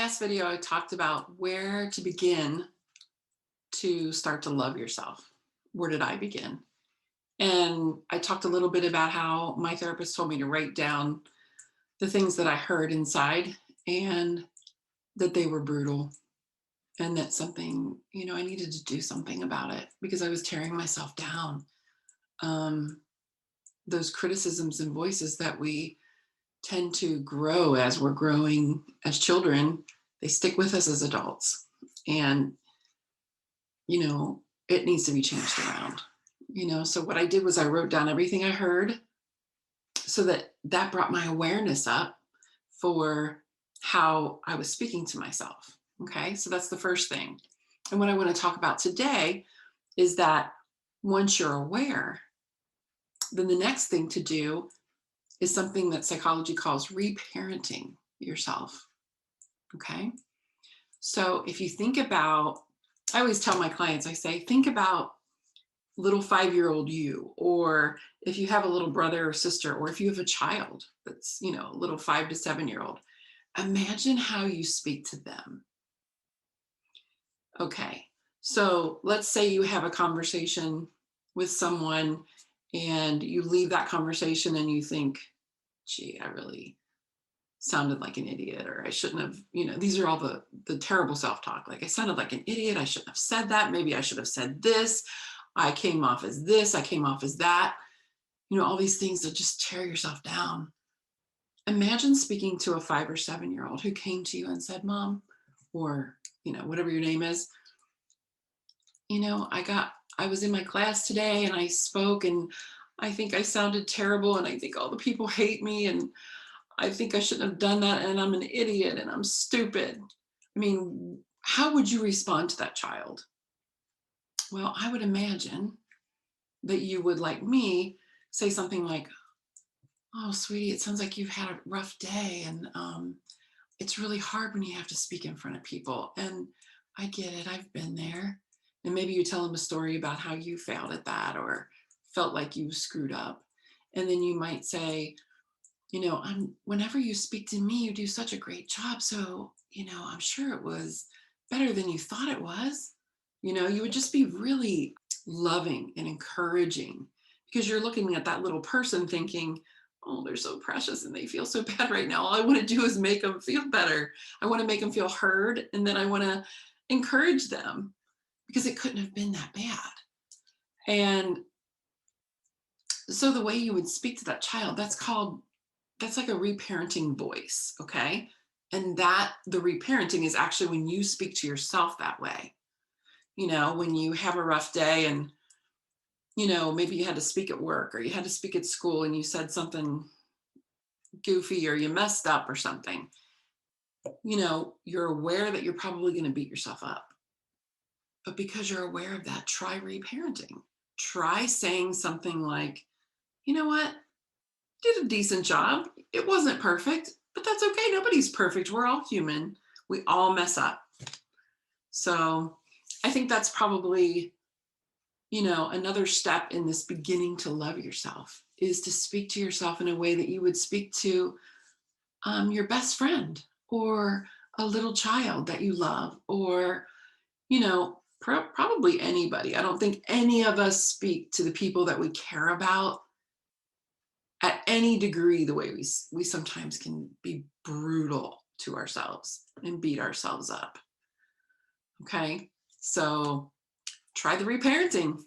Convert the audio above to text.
last video, I talked about where to begin to start to love yourself. Where did I begin? And I talked a little bit about how my therapist told me to write down the things that I heard inside and that they were brutal and that something, I needed to do something about it because I was tearing myself down. Um, those criticisms and voices that we tend to grow as we're growing as children, they stick with us as adults. And it needs to be changed around. So what I did was I wrote down everything I heard so that brought my awareness up for how I was speaking to myself. Okay, so that's the first thing. And what I want to talk about today is that once you're aware, then the next thing to do is something that psychology calls reparenting yourself. Okay, so if you think about, I always tell my clients, I say, think about little 5-year-old you, or if you have a little brother or sister, or if you have a child that's, a little 5 to 7-year-old, imagine how you speak to them. Okay, so let's say you have a conversation with someone and you leave that conversation and you think, gee, I really sounded like an idiot, or I shouldn't have, these are all the terrible self-talk. Like, I sounded like an idiot. I shouldn't have said that. Maybe I should have said this. I came off as this. I came off as that. All these things that just tear yourself down. Imagine speaking to a 5 or 7-year-old who came to you and said, Mom, or, whatever your name is, I was in my class today and I spoke and I think I sounded terrible and I think all the people hate me and I think I shouldn't have done that and I'm an idiot and I'm stupid. I mean, how would you respond to that child? Well, I would imagine that you would, like me, say something like, oh, sweetie, it sounds like you've had a rough day and it's really hard when you have to speak in front of people. And I get it, I've been there. And maybe you tell them a story about how you failed at that or felt like you screwed up. And then you might say, whenever you speak to me, you do such a great job. So, I'm sure it was better than you thought it was. You would just be really loving and encouraging because you're looking at that little person thinking, oh, they're so precious and they feel so bad right now. All I want to do is make them feel better. I want to make them feel heard. And then I want to encourage them because it couldn't have been that bad. And so the way you would speak to that child, that's like a reparenting voice, okay? And that the reparenting is actually when you speak to yourself that way. When you have a rough day and, maybe you had to speak at work or you had to speak at school and you said something goofy or you messed up or something, you're aware that you're probably going to beat yourself up. But because you're aware of that, try reparenting. Try saying something like, you know what? Did a decent job. It wasn't perfect, but that's okay. Nobody's perfect. We're all human. We all mess up. So I think that's probably, another step in this beginning to love yourself is to speak to yourself in a way that you would speak to your best friend or a little child that you love, or, probably anybody. I don't think any of us speak to the people that we care about at any degree the way we sometimes can be brutal to ourselves and beat ourselves up. Okay, so try the reparenting.